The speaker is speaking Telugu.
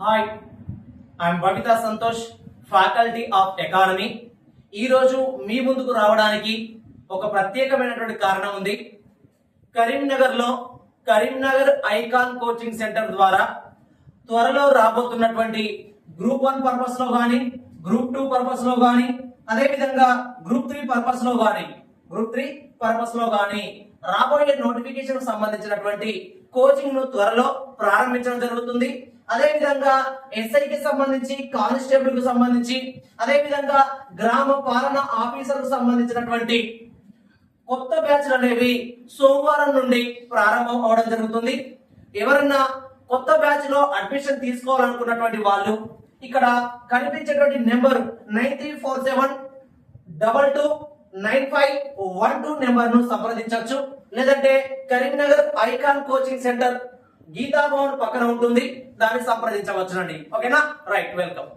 Hi, I'm Babita Santosh, faculty of economy. ఈరోజు మీ ముందుకు రావడానికి ఒక ప్రత్యేకమైనటువంటి కారణం ఉంది. కరీంనగర్లో కరీంనగర్ ఐకాన్ కోచింగ్ సెంటర్ ద్వారా త్వరలో రాబోతున్నటువంటి గ్రూప్ 1 పర్పస్ లో కానీ, గ్రూప్ 2 పర్పస్ లో కానీ, అదేవిధంగా గ్రూప్ 3 పర్పస్ లో కానీ రాబోయే నోటిఫికేషన్ సంబంధించినటువంటి కోచింగ్ ను త్వరలో ప్రారంభించడం జరుగుతుంది. అదే విధంగా ఎస్ఐకి సంబంధించి, కానిస్టేబుల్ కు సంబంధించి, అదే విధంగా గ్రామ పాలన ఆఫీసర్ కు సంబంధించినటువంటి కొత్త బ్యాచ్లు అనేవి సోమవారం నుండి ప్రారంభం అవడం జరుగుతుంది. ఎవరన్నా కొత్త బ్యాచ్ లో అడ్మిషన్ తీసుకోవాలనుకున్నటువంటి వాళ్ళు ఇక్కడ కనిపించేటువంటి నెంబర్ 9347229512 నెంబర్ ను సంప్రదించవచ్చు. లేదంటే Karimnagar Icon coaching centre Geeta Bhavan పక్కన ఉంటుంది, దాన్ని సంప్రదించవచ్చునండి. ఓకేనా? Right, welcome.